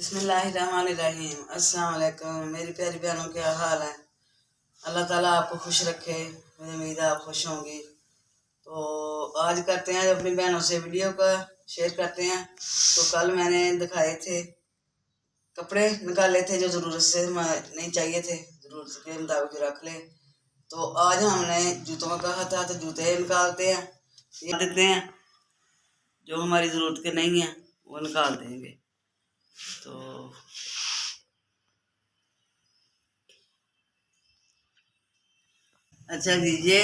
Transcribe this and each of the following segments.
बिस्मिल्लाहिर्रहमानिर्रहीम। अस्सलाम वालेकुम मेरी प्यारी बहनों, क्या हाल है। अल्लाह ताला आपको खुश रखे। मुझे उम्मीद है आप खुश होंगी। तो आज करते हैं अपनी बहनों से वीडियो का शेयर करते हैं। तो कल मैंने दिखाए थे कपड़े निकाले थे जो ज़रूरत से नहीं चाहिए थे, ज़रूरत के मुताबिक रख ले। तो आज हमने जूतों का कहा था, तो जूते निकालते हैं, ये देते हैं जो हमारी ज़रूरत के नहीं हैं वो निकाल देंगे। तो अच्छा जी, ये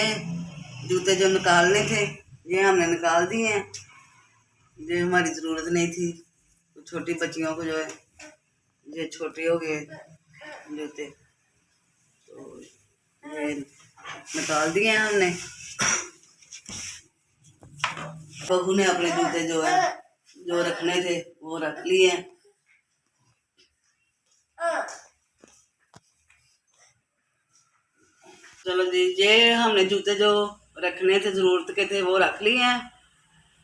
जूते जो निकालने थे ये हमने निकाल दिए हैं, जो हमारी ज़रूरत नहीं थी। तो छोटी बच्चियों को जो है ये छोटे हो गए जूते, तो ये निकाल दिए हैं हमने। बहू ने अपने जूते जो है जो रखने थे वो रख लिए हैं। चलो जी, ये हमने जूते जो रखने थे ज़रूरत के थे वो रख लिए हैं।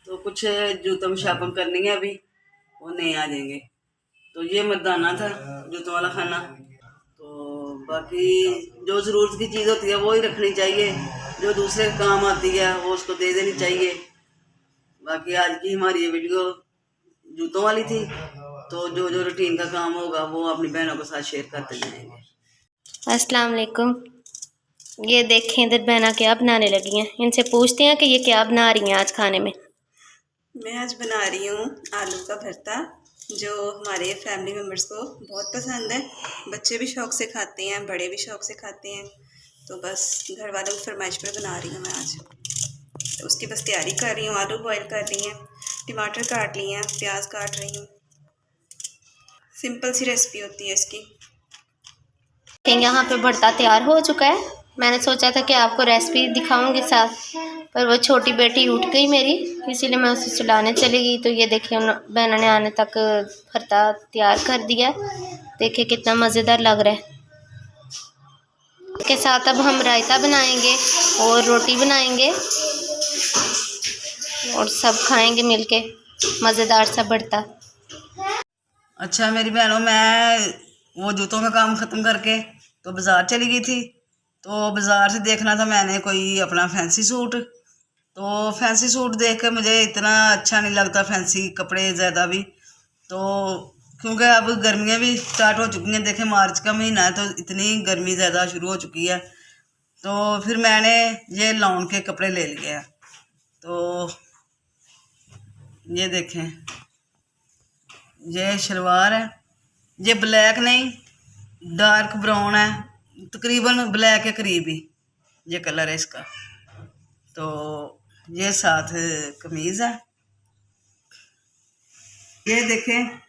तो कुछ जूतों में शॉपिंग करनी है, अभी वो नहीं आ जाएंगे। तो ये मर्दाना था जूतों वाला खाना। तो बाकी जो ज़रूरत की चीज़ होती है वो ही रखनी चाहिए, जो दूसरे काम आती है वो उसको दे देनी चाहिए। बाकी आज की हमारी ये वीडियो जूतों वाली थी। तो जो जो रूटीन का काम होगा वो अपनी बहनों के साथ शेयर करते जाएंगे। अस्सलाम वालेकुम। ये देखें इधर बहना क्या बनाने लगी हैं। इनसे पूछते हैं कि ये क्या बना रही हैं आज खाने में। मैं आज बना रही हूँ आलू का भरता, जो हमारे फैमिली मेम्बर्स को बहुत पसंद है। बच्चे भी शौक़ से खाते हैं, बड़े भी शौक़ से खाते हैं। तो बस घर वालों की फरमाइश पर बना रही हूँ मैं आज। तो उसकी बस तैयारी कर रही हूँ। आलू बॉईल कर रही हैं, टमाटर काट लिए हैं, प्याज काट रही हूँ। सिंपल सी रेसिपी होती है इसकी। यहाँ पे भरता तैयार हो चुका है। मैंने सोचा था कि आपको रेसिपी दिखाऊंगी साथ, पर वो छोटी बेटी उठ गई मेरी, इसीलिए मैं उसे सुलाने चली गई। तो ये देखिए उन बहनों ने आने तक भरता तैयार कर दिया। देखिए कितना मज़ेदार लग रहा है। इसके साथ अब हम रायता बनाएंगे और रोटी बनाएंगे और सब खाएंगे मिलके मज़ेदार सा भरता। अच्छा मेरी बहनों, मैं वो जूतों का काम ख़त्म करके तो बाज़ार चली गई थी। तो बाज़ार से देखना था मैंने कोई अपना फैंसी सूट। तो फैंसी सूट देख के मुझे इतना अच्छा नहीं लगता, फैंसी कपड़े ज़्यादा भी। तो क्योंकि अब गर्मियाँ भी स्टार्ट हो चुकी हैं, देखें मार्च का महीना है तो इतनी गर्मी ज़्यादा शुरू हो चुकी है। तो फिर मैंने ये लॉन के कपड़े ले लिए हैं। तो ये देखें, ये शलवार है, ये ब्लैक नहीं डार्क ब्राउन है, तकरीबन ब्लैक के करीब ही ये कलर है इसका। तो ये साथ कमीज़ है। ये देखें,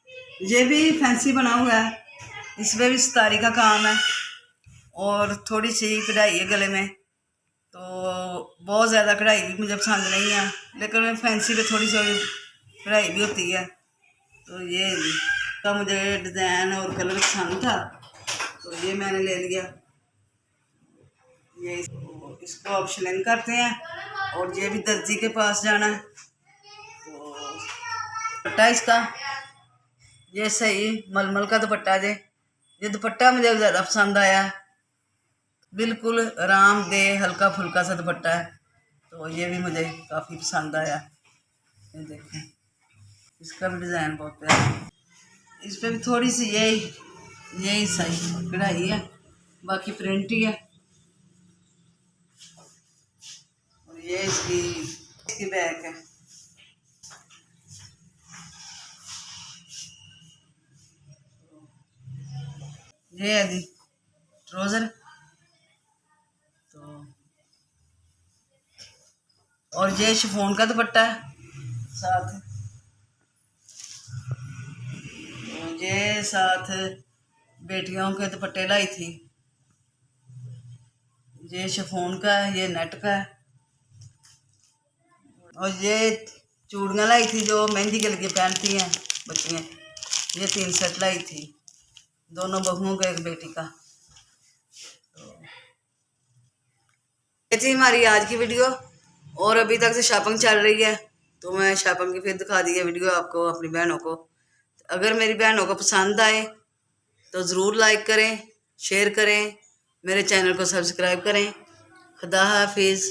ये भी फैंसी बना हुआ है, इसमें भी सितारी का काम है और थोड़ी सी कढ़ाई है गले में। तो बहुत ज़्यादा कढ़ाई भी मुझे पसंद नहीं है, लेकिन फैंसी पे थोड़ी सी कढ़ाई भी होती है। तो ये का मुझे डिज़ाइन और कलर पसंद था, तो ये मैंने ले लिया। ये इसको ऑप्शन करते हैं और ये भी दर्जी के पास जाना है। तो दुपट्टा इसका ये सही मलमल का दुपट्टा, ये दुपट्टा मुझे ज़्यादा पसंद आया, बिल्कुल आरामदेह हल्का फुल्का सा दुपट्टा है। तो ये भी मुझे काफ़ी पसंद आया। ये देखें, इसका भी डिज़ाइन बहुत प्यारा है। इस पर भी थोड़ी सी यही सही कढ़ाई है, बाकी प्रिंट ही है। और ये इसकी बैक है। ये है जी ट्राउज़र। तो और ये शिफॉन का दुपट्टा है साथ। ये साथ बेटियों के दुपट्टे लाई थी, ये शिफॉन का है, ये नेट का है। और ये चूड़ियाँ लाई थी जो मेहंदी के लिए पहनती हैं बच्चियाँ, ये 3 सेट लाई थी, दोनों बहुओं का एक बेटी का। तो ये थी हमारी आज की वीडियो, और अभी तक से शॉपिंग चल रही है। तो मैं शॉपिंग की फिर दिखा दी है वीडियो आपको अपनी बहनों को। अगर मेरी बहनों को पसंद आए तो ज़रूर लाइक करें, शेयर करें, मेरे चैनल को सब्सक्राइब करें। खुदा हाफिज़।